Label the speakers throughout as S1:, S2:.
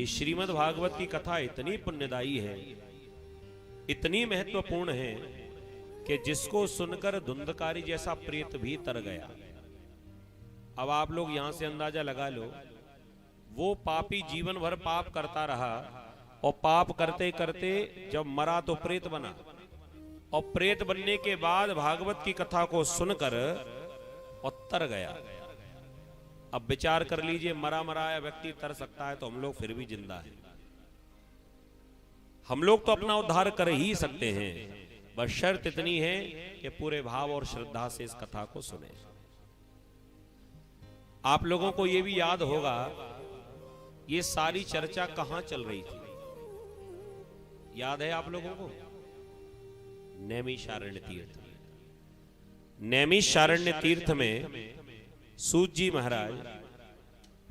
S1: ये श्रीमद् भागवत की कथा इतनी पुण्यदायी है, इतनी महत्वपूर्ण है कि जिसको सुनकर धुंधकारी जैसा प्रेत भी तर गया। अब आप लोग यहां से अंदाजा लगा लो, वो पापी जीवन भर पाप करता रहा और पाप करते करते जब मरा तो प्रेत बना, और प्रेत बनने के बाद भागवत की कथा को सुनकर और तर गया। अब विचार कर लीजिए, मरा मराया व्यक्ति तर सकता है तो हम लोग फिर भी जिंदा हैं। हम लोग तो अपना उद्धार कर ही सकते हैं, बस शर्त इतनी है कि पूरे भाव और श्रद्धा से इस कथा को सुने। आप लोगों को यह भी याद होगा ये सारी चर्चा कहां चल रही थी, याद है आप लोगों को? नैमिषारण्य तीर्थ में। नैमिषारण्य तीर्थ में सूत जी महाराज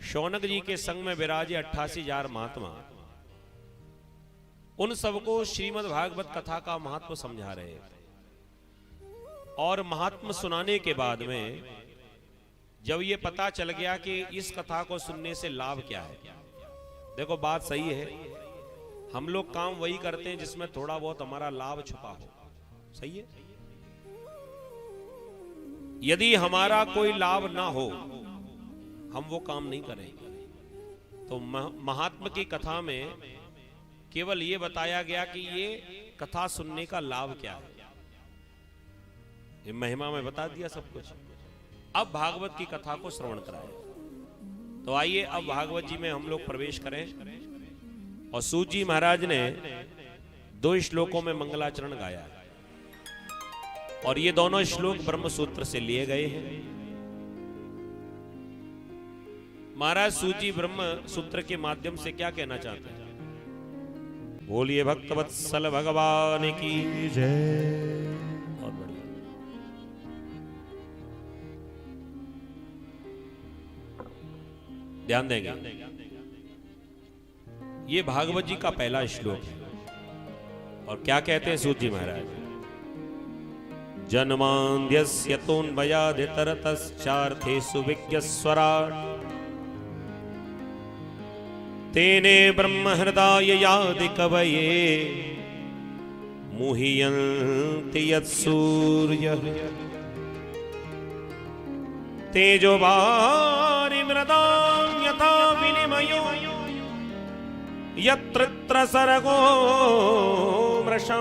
S1: शौनक जी के संग में विराजे 88,000 महात्मा उन सबको श्रीमद् भागवत कथा का महत्व समझा रहे हैं। और महात्मा सुनाने के बाद में जब ये पता चल गया कि इस कथा को सुनने से लाभ क्या है, देखो बात सही है, हम लोग काम वही करते हैं जिसमें थोड़ा बहुत हमारा लाभ छुपा हो, सही है। यदि हमारा कोई लाभ ना हो हम वो काम नहीं करेंगे। तो महात्मा की कथा में केवल ये बताया गया कि ये कथा सुनने का लाभ क्या है, ये महिमा में बता दिया सब कुछ। अब भागवत की कथा को श्रवण कराया। तो आइए अब भागवत जी में हम लोग प्रवेश करें। और सूत जी महाराज ने 2 श्लोकों में मंगलाचरण गाया है, और ये दोनों श्लोक ब्रह्म सूत्र से लिए गए हैं। महाराज सूत जी ब्रह्म सूत्र के माध्यम से क्या कहना चाहते हैं? बोलिए भक्तवत्सल भगवान की जय। बहुत बढ़िया। ध्यान देंगे, ये भागवत जी का पहला श्लोक है। और क्या कहते हैं सूत जी महाराज? जन्मान्ध्यस्य तोन्भयादितरतश्चार्थेषु विज्ञस्वराट् तेने ब्रह्म हृदय यादि कवये मुह्यन्ति यत्सूर्यः तेजो वारिमृदां यथा विनिमयो यत्र सर्गो मृषा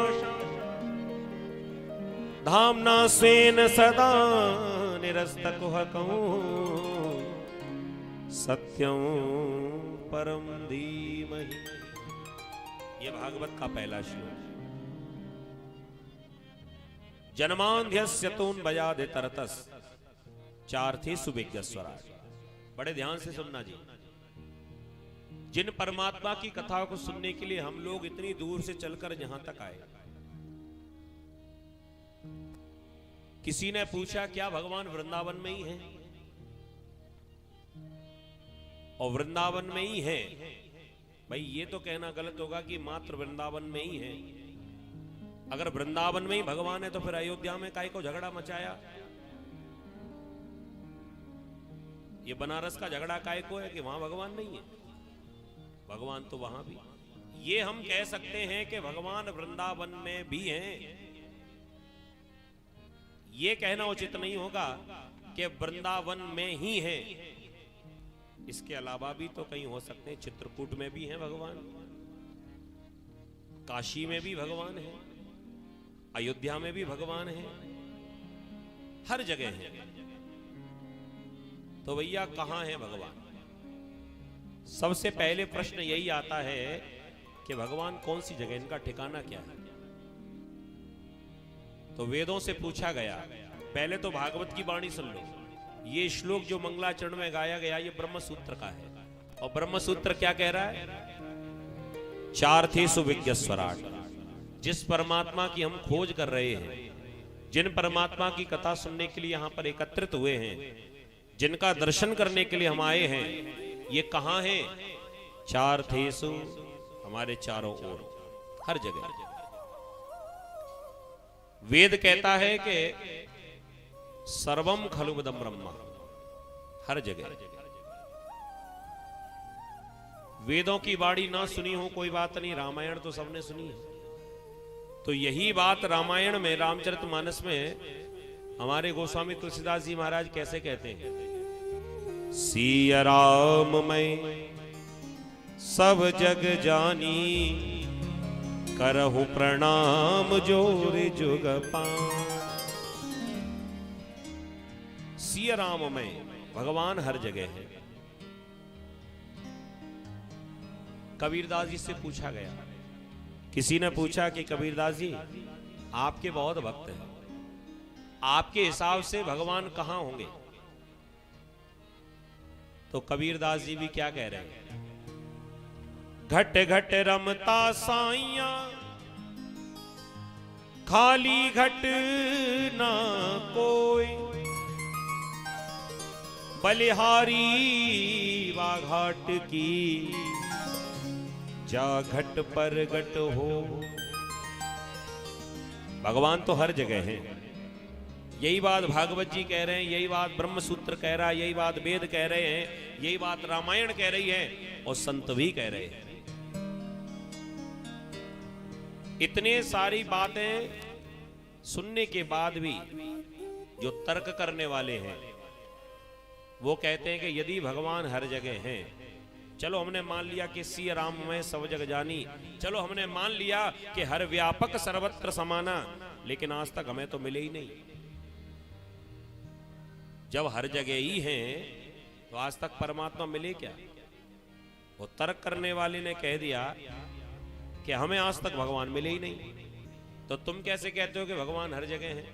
S1: धाम्ना स्वेन सदा निरस्तकुहकं सत्यं परम धीमहि। यह भागवत का पहला श्लोक। जन्मान्ध्यस्य तोन्भयादितरतस् चार्थेषु विज्ञस्वराट्। बड़े ध्यान से सुनना जी। जिन परमात्मा की कथा को सुनने के लिए हम लोग इतनी दूर से चलकर यहां तक आए, किसी ने पूछा क्या भगवान वृंदावन में ही हैं? और वृंदावन में ही है, भाई ये तो कहना गलत होगा कि मात्र वृंदावन में ही है। अगर वृंदावन में ही भगवान है तो फिर अयोध्या में काहे को झगड़ा मचाया? ये बनारस का झगड़ा काहे को है कि वहां भगवान नहीं है? भगवान तो वहां भी। ये हम कह सकते हैं कि भगवान वृंदावन में भी हैं। ये कहना उचित नहीं होगा कि वृंदावन में ही है। इसके अलावा भी तो कहीं हो सकते हैं, चित्रकूट में भी हैं भगवान, काशी में भी भगवान है, अयोध्या में भी भगवान है, हर जगह है। तो भैया कहां है भगवान? सबसे पहले प्रश्न यही आता है कि भगवान कौन सी जगह, इनका ठिकाना क्या है? तो वेदों से पूछा गया। पहले तो भागवत की वाणी सुन लो। ये श्लोक जो मंगलाचरण में गाया गया ये ब्रह्म सूत्र का है। और ब्रह्म सूत्र क्या कह रहा है? चार्थेषु विज्ञस्वराट्। जिस परमात्मा की हम खोज कर रहे हैं, जिन परमात्मा की कथा सुनने के लिए यहां पर एकत्रित हुए हैं, जिनका दर्शन करने के लिए हम आए हैं, ये कहां है? चार्थेषु, हमारे चारों ओर, हर जगह। वेद कहता है कि सर्वम खलुविदं ब्रह्म, हर जगह। वेदों की वाणी ना सुनी हो कोई बात नहीं, रामायण तो सबने सुनी है। तो यही बात रामायण में, रामचरितमानस में हमारे गोस्वामी तुलसीदास जी महाराज कैसे कहते हैं, सिया राम मैं सब जग जानी, करहु प्रणाम जोर जुग पान। सिया राम में, भगवान हर जगह है। कबीरदास जी से पूछा गया, किसी ने पूछा कि कबीरदास जी आपके बहुत भक्त हैं, आपके हिसाब से भगवान कहां होंगे? तो कबीरदास जी भी क्या कह रहे हैं, घट घट रमता साइया, खाली घट ना कोई, बलिहारी वा घाट की, जा घट पर घट हो। भगवान तो हर जगह है। यही बात भागवत जी कह रहे हैं, यही बात ब्रह्म सूत्र कह रहा है, यही बात वेद कह रहे हैं, यही बात रामायण कह रही है और संत भी कह रहे हैं। इतने सारी बातें सुनने के बाद भी जो तर्क करने वाले हैं वो कहते हैं कि यदि भगवान हर जगह हैं, चलो हमने मान लिया कि सिया राम में सब जग जानी, चलो हमने मान लिया कि हर व्यापक सर्वत्र समाना, लेकिन आज तक हमें तो मिले ही नहीं। जब हर जगह ही हैं तो आज तक परमात्मा मिले क्या? वो तर्क करने वाले ने कह दिया कि हमें आज तक भगवान मिले ही नहीं, तो तुम कैसे कहते हो कि भगवान हर जगह है?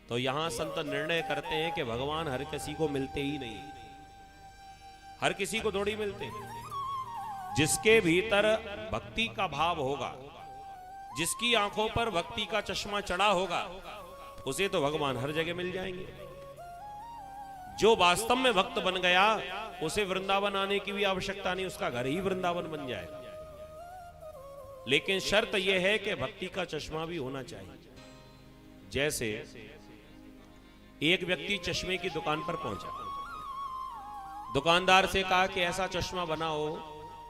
S1: तो यहां संत निर्णय करते हैं कि भगवान हर किसी को मिलते ही नहीं, हर किसी को थोड़ी मिलते। जिसके भीतर भक्ति का भाव होगा, जिसकी आंखों पर भक्ति का चश्मा चढ़ा होगा, उसे तो भगवान हर जगह मिल जाएंगे। जो वास्तव में भक्त बन गया, उसे वृंदावन आने की भी आवश्यकता नहीं, उसका घर ही वृंदावन बन जाएगा। लेकिन शर्त यह है कि भक्ति का चश्मा भी होना चाहिए। जैसे एक व्यक्ति चश्मे की दुकान पर पहुंचा, दुकानदार से कहा कि ऐसा चश्मा बनाओ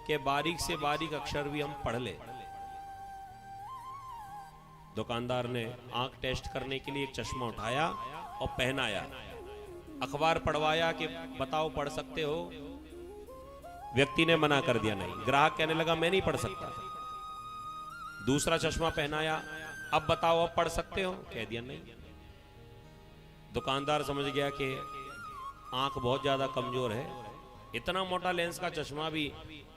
S1: कि बारीक से बारीक अक्षर भी हम पढ़ ले। दुकानदार ने आंख टेस्ट करने के लिए एक चश्मा उठाया और पहनाया, अखबार पढ़वाया कि बताओ पढ़ सकते हो। व्यक्ति ने मना कर दिया, नहीं। ग्राहक कहने लगा मैं नहीं पढ़ सकता। दूसरा चश्मा पहनाया, अब बताओ अब पढ़ सकते हो? कह दिया नहीं। दुकानदार समझ गया कि आंख बहुत ज्यादा कमजोर है, इतना मोटा लेंस का चश्मा भी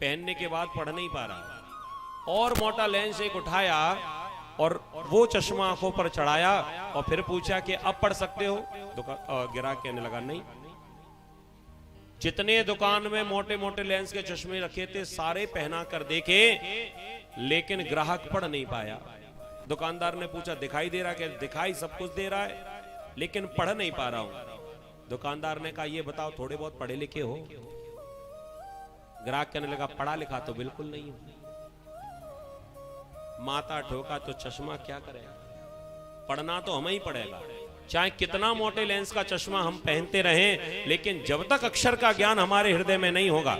S1: पहनने के बाद पढ़ नहीं पा रहा। और मोटा लेंस एक उठाया और वो चश्मा आंखों पर चढ़ाया और फिर पूछा कि अब पढ़ सकते हो? ग्राहक कहने लगा नहीं। जितने दुकान में मोटे मोटे लेंस के चश्मे रखे थे सारे पहना कर देखे, लेकिन ग्राहक पढ़ नहीं पाया। दुकानदार ने पूछा दिखाई दे रहा? कि दिखाई सब कुछ दे रहा है लेकिन पढ़ नहीं पा रहा हूं। दुकानदार ने कहा ये बताओ थोड़े बहुत पढ़े लिखे हो? ग्राहक कहने लगा पढ़ा लिखा तो बिल्कुल नहीं हूं। माता ठोका तो चश्मा क्या करेगा? पढ़ना तो हमें ही पड़ेगा, चाहे कितना मोटे लेंस का चश्मा हम पहनते रहें, लेकिन जब तक अक्षर का ज्ञान हमारे हृदय में नहीं होगा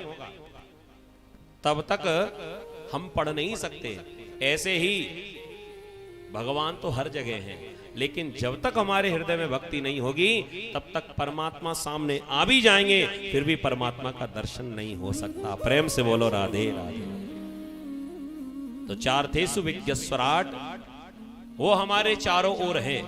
S1: तब तक हम पढ़ नहीं सकते। ऐसे ही भगवान तो हर जगह हैं, लेकिन जब तक हमारे हृदय में भक्ति नहीं होगी तब तक परमात्मा सामने आ भी जाएंगे, फिर भी परमात्मा का दर्शन नहीं हो सकता। प्रेम से बोलो राधे राधे। तो चार थे सुविज्ञ स्वराट, वो हमारे चारों ओर हैं।